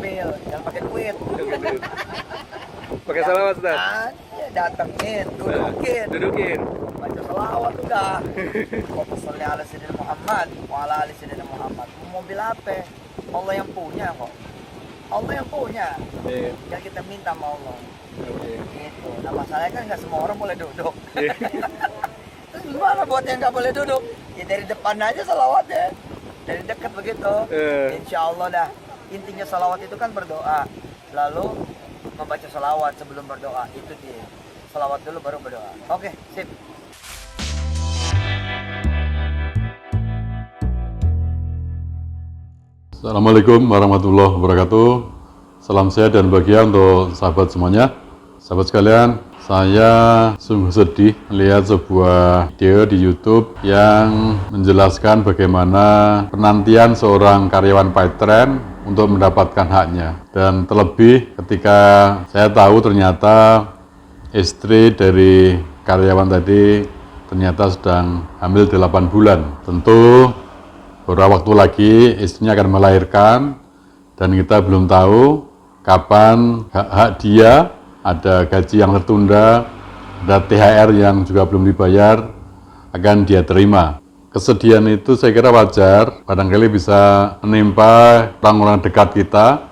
ambil, jangan pakai duit. Pakai salawat, Ustaz. Ya, datengin, Dudukin. baca selawat udah. Allahumma sholli ala sayyidina Muhammad wa ala ali sayyidina Muhammad. Mobil apa? Allah yang punya kok. Allah yang punya. Iya. Yang kita minta sama Allah. Oke. Gitu. Nah masalahnya kan nggak semua orang boleh duduk. Terus gimana buat yang nggak boleh duduk? Ya dari depan aja salawatnya. Dari dekat begitu. Insya Allah dah. Intinya salawat itu kan berdoa. Lalu membaca salawat sebelum berdoa. Itu dia. Salawat dulu baru berdoa. Oke, sip. Assalamualaikum warahmatullahi wabarakatuh. Salam sehat dan bahagia untuk sahabat semuanya. Sahabat sekalian, saya sungguh sedih melihat sebuah video di YouTube yang menjelaskan bagaimana penantian seorang karyawan Paytren untuk mendapatkan haknya. Dan terlebih ketika saya tahu ternyata istri dari karyawan tadi ternyata sedang hamil 8 bulan. Tentu beberapa waktu lagi istrinya akan melahirkan dan kita belum tahu kapan hak-hak dia, ada gaji yang tertunda, ada THR yang juga belum dibayar, akan dia terima. Kesedihan itu saya kira wajar, barangkali bisa menimpa orang-orang dekat kita,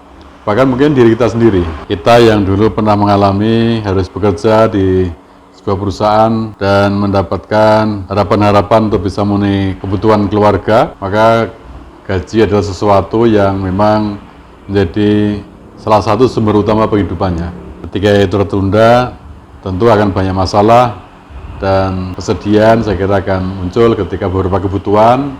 bahkan mungkin diri kita sendiri. Kita yang dulu pernah mengalami harus bekerja di sebuah perusahaan dan mendapatkan harapan-harapan untuk bisa memenuhi kebutuhan keluarga, maka gaji adalah sesuatu yang memang menjadi salah satu sumber utama penghidupannya. Ketika itu tertunda, tentu akan banyak masalah dan kesedihan saya kira akan muncul ketika beberapa kebutuhan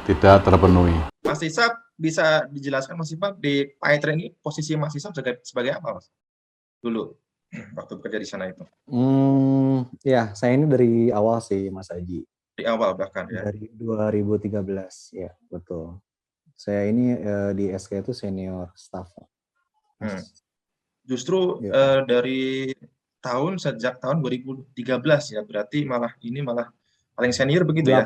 tidak terpenuhi. Mas Isap, bisa dijelaskan Mas Isap di Paytren ini posisi Mas Isap sebagai apa, Mas? Dulu waktu bekerja di sana itu. Ya, saya ini dari awal sih, Mas Aji. Di awal bahkan ya. Dari 2013, ya betul. Saya ini di SK itu senior staff. Justru Ya. dari sejak tahun 2013 ya, berarti malah paling senior begitu ya?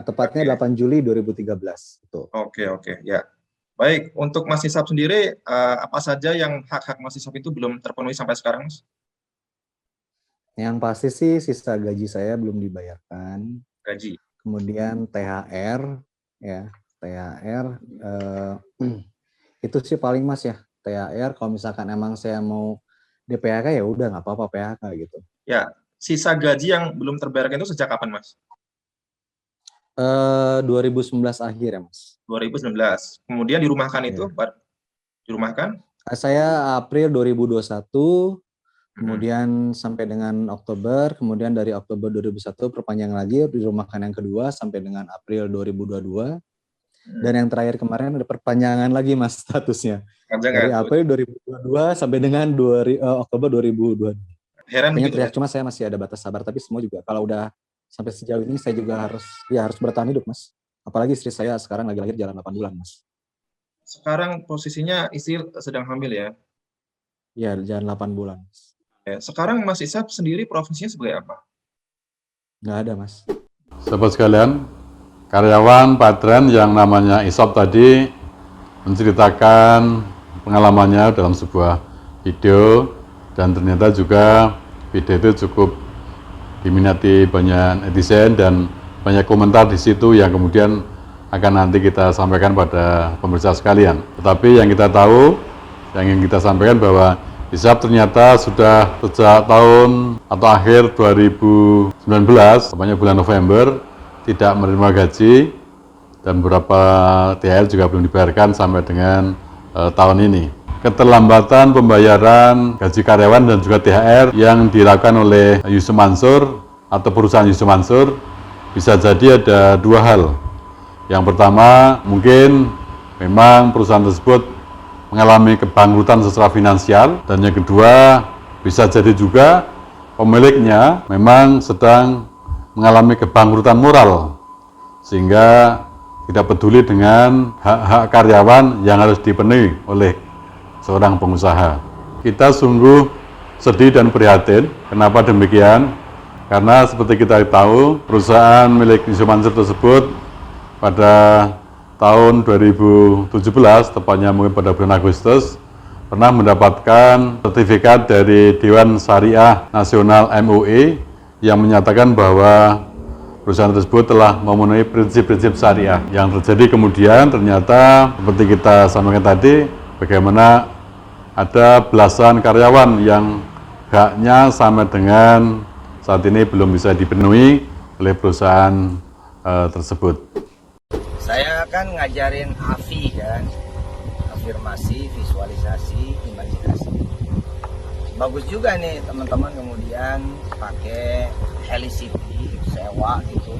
Tepatnya 8 Juli 2013. Betul. Oke, ya. Baik, untuk Mas Isap sendiri, apa saja yang hak-hak Mas Isap itu belum terpenuhi sampai sekarang, Mas? Yang pasti sih sisa gaji saya belum dibayarkan. Gaji. Kemudian THR, ya THR itu sih paling Mas ya. THR kalau misalkan emang saya mau DPHK ya udah nggak apa-apa PHK gitu. Ya, sisa gaji yang belum terbayarkan itu sejak kapan, Mas? 2019 akhir ya Mas. 2019. Kemudian dirumahkan itu, dirumahkan? Saya April 2021, kemudian sampai dengan Oktober, kemudian dari Oktober 2021 perpanjang lagi, dirumahkan yang kedua sampai dengan April 2022. Dan yang terakhir kemarin ada perpanjangan lagi Mas statusnya. Dari April 2022 sampai dengan Oktober 2022. Heran gitu ya? Cuma saya masih ada batas sabar, tapi semua juga kalau udah sampai sejauh ini saya juga harus bertahan hidup Mas. Apalagi istri saya sekarang lagi lahir jalan 8 bulan Mas. Sekarang posisinya istri sedang hamil ya? Iya, jalan 8 bulan. Sekarang Mas Isap sendiri profesinya sebagai apa? Nggak ada Mas. Sahabat sekalian, karyawan Paytren yang namanya Isop tadi menceritakan pengalamannya dalam sebuah video dan ternyata juga video itu cukup diminati banyak netizen dan banyak komentar di situ yang kemudian akan nanti kita sampaikan pada pemirsa sekalian. Tetapi yang kita tahu, yang ingin kita sampaikan bahwa Isap ternyata sudah sejak tahun atau akhir 2019, tepatnya bulan November, tidak menerima gaji dan beberapa THR juga belum dibayarkan sampai dengan tahun ini. Keterlambatan pembayaran gaji karyawan dan juga THR yang dilakukan oleh Yusuf Mansur atau perusahaan Yusuf Mansur bisa jadi ada dua hal. Yang pertama, mungkin memang perusahaan tersebut mengalami kebangkrutan secara finansial, dan yang kedua bisa jadi juga pemiliknya memang sedang mengalami kebangkrutan moral sehingga tidak peduli dengan hak-hak karyawan yang harus dipenuhi oleh seorang pengusaha. Kita sungguh sedih dan prihatin. Kenapa demikian? Karena seperti kita tahu, perusahaan milik Yusuf Mansur tersebut pada tahun 2017, tepatnya mungkin pada bulan Agustus, pernah mendapatkan sertifikat dari Dewan Syariah Nasional MUI yang menyatakan bahwa perusahaan tersebut telah memenuhi prinsip-prinsip syariah. Yang terjadi kemudian ternyata seperti kita sampaikan tadi, bagaimana ada belasan karyawan yang haknya sampai dengan saat ini belum bisa dipenuhi oleh perusahaan tersebut. Saya kan ngajarin AFI kan, afirmasi, visualisasi, imajinasi. Bagus juga nih teman-teman kemudian pakai Helicity, sewa gitu,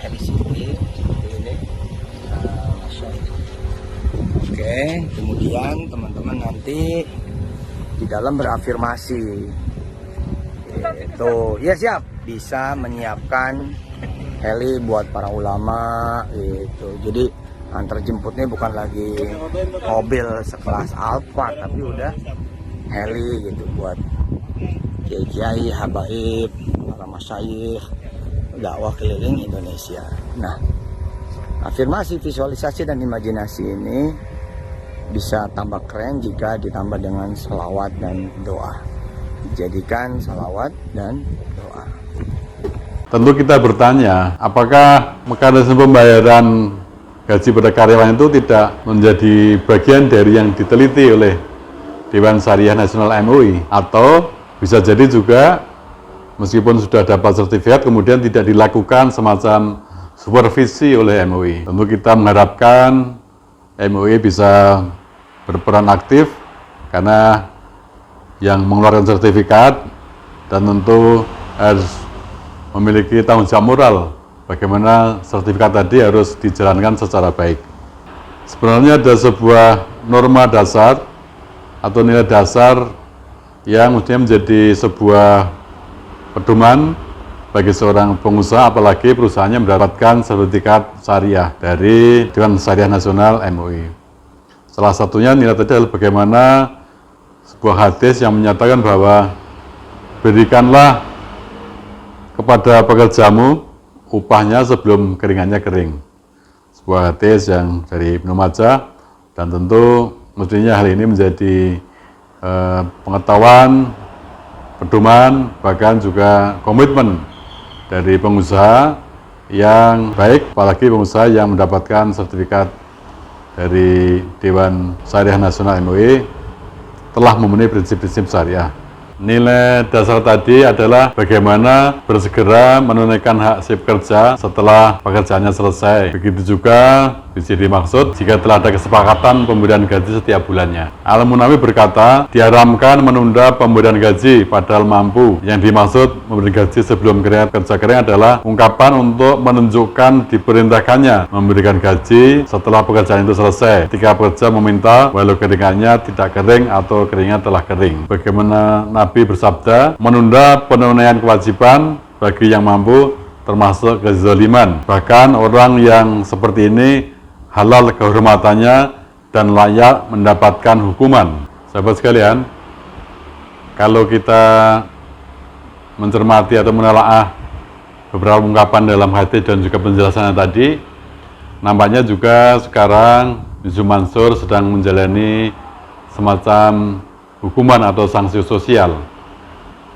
Helicity ini. Oke, kemudian teman-teman nanti di dalam berafirmasi. Itu, ya siap, bisa menyiapkan heli buat para ulama gitu. Jadi antar jemputnya bukan lagi mobil sekelas Alphard, tapi udah heli gitu buat kiai-kiai, habaib, para masyayikh, dakwah keliling Indonesia. Nah, afirmasi, visualisasi, dan imajinasi ini bisa tambah keren jika ditambah dengan selawat dan doa. Jadikan salawat dan doa. Tentu kita bertanya, apakah mekanisme pembayaran gaji pada karyawan itu tidak menjadi bagian dari yang diteliti oleh Dewan Syariah Nasional MUI, atau bisa jadi juga meskipun sudah dapat sertifikat kemudian tidak dilakukan semacam supervisi oleh MUI. Tentu kita mengharapkan MUI bisa berperan aktif karena yang mengeluarkan sertifikat dan tentu harus memiliki tanggung jawab moral bagaimana sertifikat tadi harus dijalankan secara baik. Sebenarnya ada sebuah norma dasar atau nilai dasar yang mestinya menjadi sebuah pedoman bagi seorang pengusaha, apalagi perusahaannya mendapatkan sertifikat syariah dari Dewan Syariah Nasional MUI. Salah satunya nilai tadi adalah bagaimana sebuah hadis yang menyatakan bahwa berikanlah kepada pekerjamu upahnya sebelum keringannya kering. Sebuah hadis yang dari Ibnu Majah, dan tentu mestinya hal ini menjadi pengetahuan, pedoman, bahkan juga komitmen dari pengusaha yang baik, apalagi pengusaha yang mendapatkan sertifikat dari Dewan Syariah Nasional MUI telah memenuhi prinsip-prinsip syariah. Nilai dasar tadi adalah bagaimana bersegera menunaikan hak sip kerja setelah pekerjaannya selesai. Begitu juga bisa dimaksud jika telah ada kesepakatan pemberian gaji setiap bulannya. Al-Munawi berkata, diharamkan menunda pemberian gaji padahal mampu. Yang dimaksud memberi gaji sebelum kerja kering adalah ungkapan untuk menunjukkan diperintahkannya memberikan gaji setelah pekerjaan itu selesai. Ketika pekerja meminta walau keringannya tidak kering atau keringnya telah kering. Bagaimana Nabi bersabda, menunda penunaian kewajiban bagi yang mampu termasuk kezaliman. Bahkan orang yang seperti ini halal kehormatannya dan layak mendapatkan hukuman. Sahabat sekalian, kalau kita mencermati atau menelaah beberapa ungkapan dalam hadis dan juga penjelasannya tadi, nampaknya juga sekarang Yusuf Mansur sedang menjalani semacam hukuman atau sanksi sosial.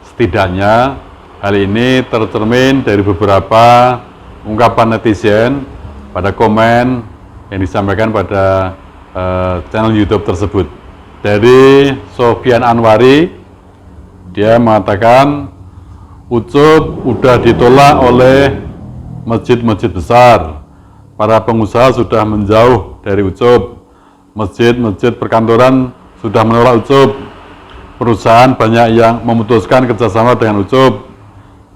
Setidaknya hal ini tercermin dari beberapa ungkapan netizen pada komen yang disampaikan pada channel YouTube tersebut. Dari Sofyan Anwari, dia mengatakan Ucup udah ditolak oleh masjid-masjid besar. Para pengusaha sudah menjauh dari Ucup. Masjid-masjid perkantoran sudah menolak Ucup. Perusahaan banyak yang memutuskan kerjasama dengan Ucup.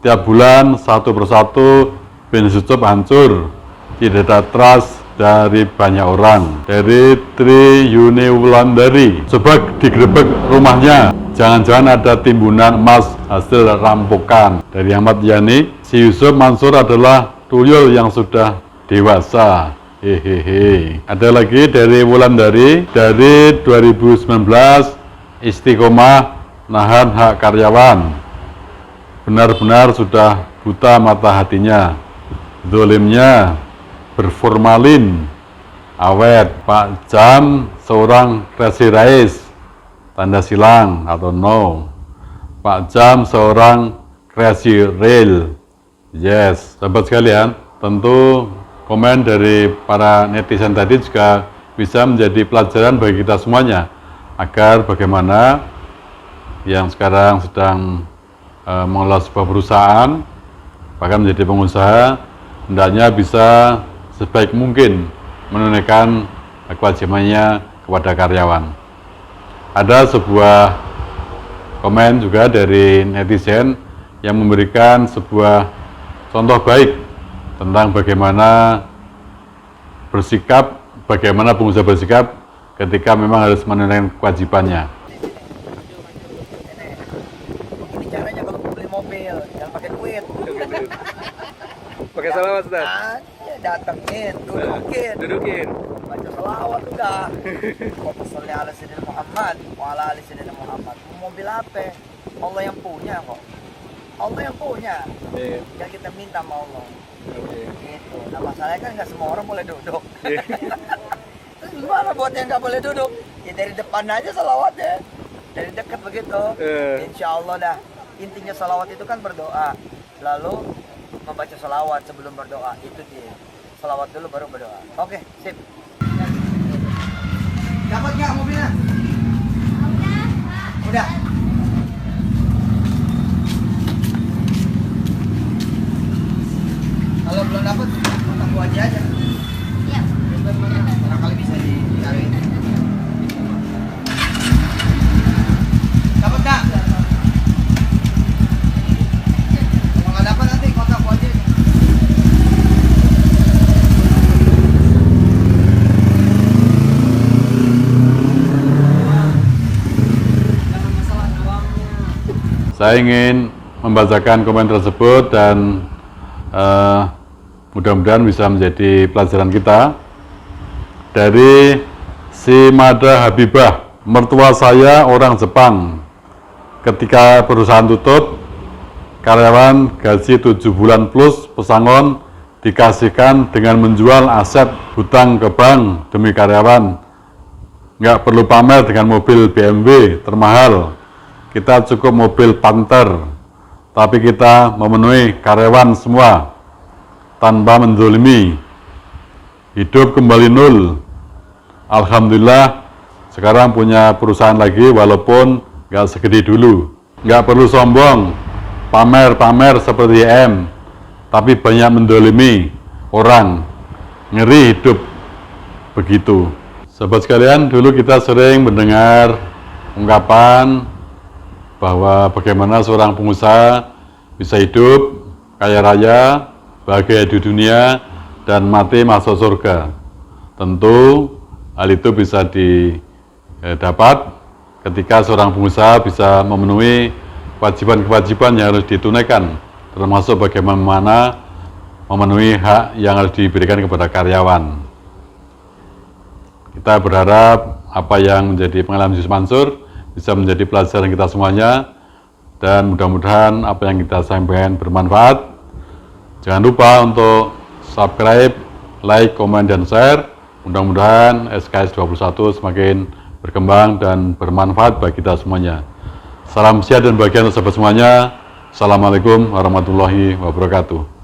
Tiap bulan satu persatu bisnis Ucup hancur. Tidak ada trust dari banyak orang. Dari Tri Yuni Wulandari, coba digerebek rumahnya, jangan-jangan ada timbunan emas hasil rampokan. Dari Ahmad Yani, si Yusuf Mansur adalah tuyul yang sudah dewasa. Hehehe. Ada lagi dari Wulandari, dari 2019 istiqomah nahan hak karyawan. Benar-benar sudah buta mata hatinya. Zolimnya berformalin awet. Pak Jam seorang crazy race, tanda silang atau no. Pak Jam seorang crazy rail, yes. Sahabat sekalian, tentu komen dari para netizen tadi juga bisa menjadi pelajaran bagi kita semuanya, agar bagaimana yang sekarang sedang mengelola sebuah perusahaan, bahkan menjadi pengusaha, hendaknya bisa sebaik mungkin menunaikan kewajibannya kepada karyawan. Ada sebuah komen juga dari netizen yang memberikan sebuah contoh baik tentang bagaimana bersikap, bagaimana pengusaha bersikap ketika memang harus menunaikan kewajibannya. Ini caranya kalau mau beli mobil, jangan pakai duit. Pakai salawat, Ustaz. Ya datengin, Dudukin. baca selawat udah. Allahumma sholli ala sayyidina Muhammad wa ala ali sayyidina Muhammad. Mobil apa? Allah yang punya kok. Allah yang punya. Iya. Yang kita minta sama Allah. Oke. Gitu. Nah masalahnya kan nggak semua orang boleh duduk. Terus gimana buat yang nggak boleh duduk? Ya dari depan aja salawatnya. Dari dekat begitu. Insya Allah dah. Intinya salawat itu kan berdoa. Lalu membaca salawat sebelum berdoa. Itu dia. Salawat dulu baru berdoa. Oke, sip. Dapat nggak mobilnya? Udah. Kalau belum dapat, kontak gua aja. Iya. Barangkali bisa dicari. Dapat nggak? Kalau nggak dapat nanti kontak gua aja. Saya ingin membacakan komen tersebut dan mudah-mudahan bisa menjadi pelajaran kita. Dari si Mada Habibah, mertua saya orang Jepang. Ketika perusahaan tutup, karyawan gaji 7 bulan plus pesangon dikasihkan dengan menjual aset hutang ke bank demi karyawan. Nggak perlu pamer dengan mobil BMW termahal. Kita cukup mobil Panther, tapi kita memenuhi karyawan semua tanpa menzolimi. Hidup kembali nol. Alhamdulillah sekarang punya perusahaan lagi walaupun nggak segede dulu. Nggak perlu sombong, pamer-pamer seperti M, tapi banyak menzolimi orang. Ngeri hidup begitu. Sahabat sekalian, dulu kita sering mendengar ungkapan bahwa bagaimana seorang pengusaha bisa hidup kaya raya, bahagia di dunia, dan mati masuk surga. Tentu hal itu bisa didapat ketika seorang pengusaha bisa memenuhi kewajiban-kewajiban yang harus ditunaikan, termasuk bagaimana memenuhi hak yang harus diberikan kepada karyawan. Kita berharap apa yang menjadi pengalaman Yusuf Mansur bisa menjadi pelajaran kita semuanya, dan mudah-mudahan apa yang kita sampaikan bermanfaat. Jangan lupa untuk subscribe, like, komen, dan share. Mudah-mudahan SKS 21 semakin berkembang dan bermanfaat bagi kita semuanya. Salam sehat dan bahagia untuk sahabat semuanya. Assalamualaikum warahmatullahi wabarakatuh.